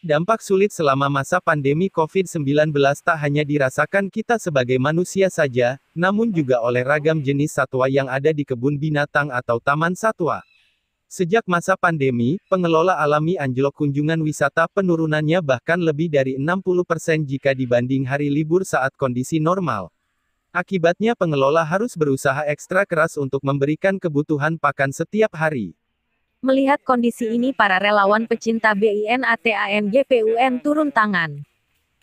Dampak sulit selama masa pandemi COVID-19 tak hanya dirasakan kita sebagai manusia saja, namun juga oleh ragam jenis satwa yang ada di kebun binatang atau taman satwa. Sejak masa pandemi, pengelola alami anjlok kunjungan wisata, penurunannya bahkan lebih dari 60% jika dibanding hari libur saat kondisi normal. Akibatnya pengelola harus berusaha ekstra keras untuk memberikan kebutuhan pakan setiap hari. Melihat kondisi ini, para relawan pecinta BINATANGPUN turun tangan.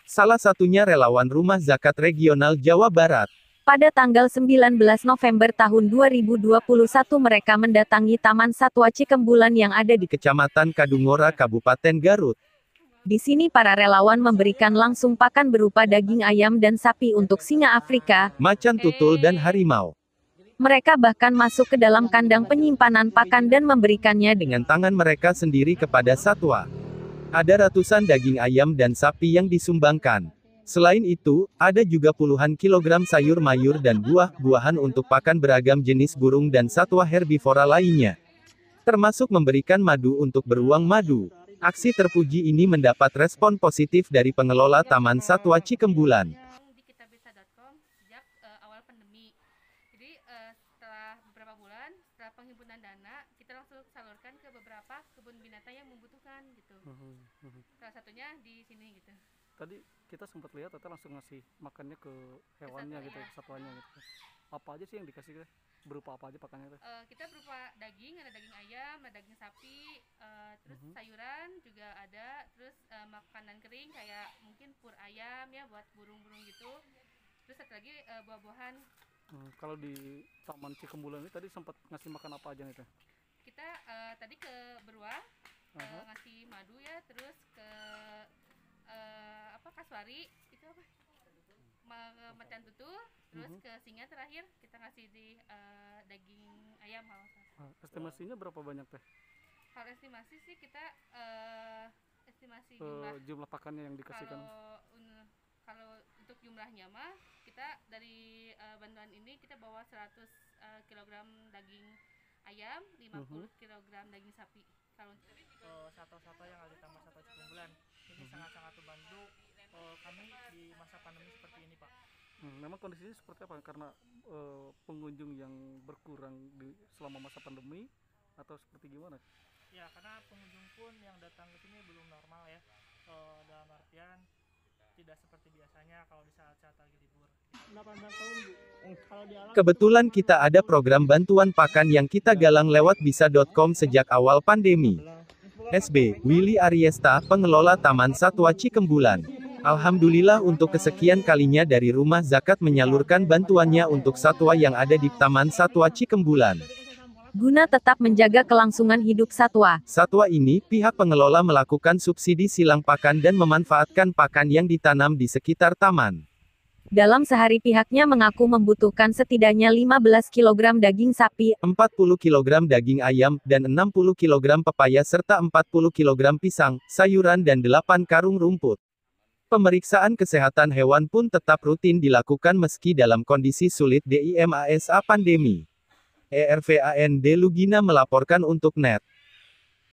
Salah satunya relawan Rumah Zakat Regional Jawa Barat. Pada tanggal 19 November tahun 2021 mereka mendatangi Taman Satwa Cikembulan yang ada di Kecamatan Kadungora, Kabupaten Garut. Di sini para relawan memberikan langsung pakan berupa daging ayam dan sapi untuk singa Afrika, macan tutul dan harimau. Mereka bahkan masuk ke dalam kandang penyimpanan pakan dan memberikannya dengan tangan mereka sendiri kepada satwa. Ada ratusan daging ayam dan sapi yang disumbangkan. Selain itu, ada juga puluhan kilogram sayur mayur dan buah-buahan untuk pakan beragam jenis burung dan satwa herbivora lainnya. Termasuk memberikan madu untuk beruang madu. Aksi terpuji ini mendapat respon positif dari pengelola Taman Satwa Cikembulan. Setelah penghimpunan dana, kita langsung salurkan ke beberapa kebun binatang yang membutuhkan gitu. Salah satunya di sini gitu. Tadi kita sempat lihat Tete langsung ngasih makannya ke hewannya gitu, satwanya gitu. Apa aja sih yang dikasih, berupa apa aja pakannya? Kita berupa daging, ada daging ayam, ada daging sapi, terus sayuran juga ada, terus makanan kering kayak mungkin pur ayam ya buat burung-burung gitu. Terus satu lagi buah-buahan. Kalau di Taman Cikembulan ini tadi sempat ngasih makan apa aja nih Teh? Kita tadi ke beruang, ngasih madu ya, terus ke kasuari itu apa? Macan tutul, terus ke singa terakhir kita ngasih di daging ayam kalau estimasinya berapa banyak Teh? Kalau estimasi sih kita estimasi jumlah pakannya yang dikasihkan. Kalau untuk jumlahnya mah kita dari bantuan ini kita bawa 100 kg daging ayam, 50 kg daging sapi. Kalau satwa-satwa yang ada di Taman Satwa Cikembulan ini sangat-sangat membantu kami di masa pandemi seperti ini, Pak. Memang kondisinya seperti apa? Karena pengunjung yang berkurang selama masa pandemi atau seperti gimana? Ya, karena pengunjung pun yang datang ke sini belum normal ya. Dalam artian tidak seperti biasanya kalau di saat-saat lagi libur. 18 tahun, Bu. Kebetulan kita ada program bantuan pakan yang kita galang lewat bisa.com sejak awal pandemi. SB Willy Ariesta, pengelola Taman Satwa Cikembulan. Alhamdulillah untuk kesekian kalinya dari Rumah Zakat menyalurkan bantuannya untuk satwa yang ada di Taman Satwa Cikembulan. Guna tetap menjaga kelangsungan hidup satwa. Satwa ini, pihak pengelola melakukan subsidi silang pakan dan memanfaatkan pakan yang ditanam di sekitar taman. Dalam sehari pihaknya mengaku membutuhkan setidaknya 15 kg daging sapi, 40 kg daging ayam, dan 60 kg pepaya serta 40 kg pisang, sayuran dan 8 karung rumput. Pemeriksaan kesehatan hewan pun tetap rutin dilakukan meski dalam kondisi sulit di masa pandemi. ERVAND Lugina melaporkan untuk NET.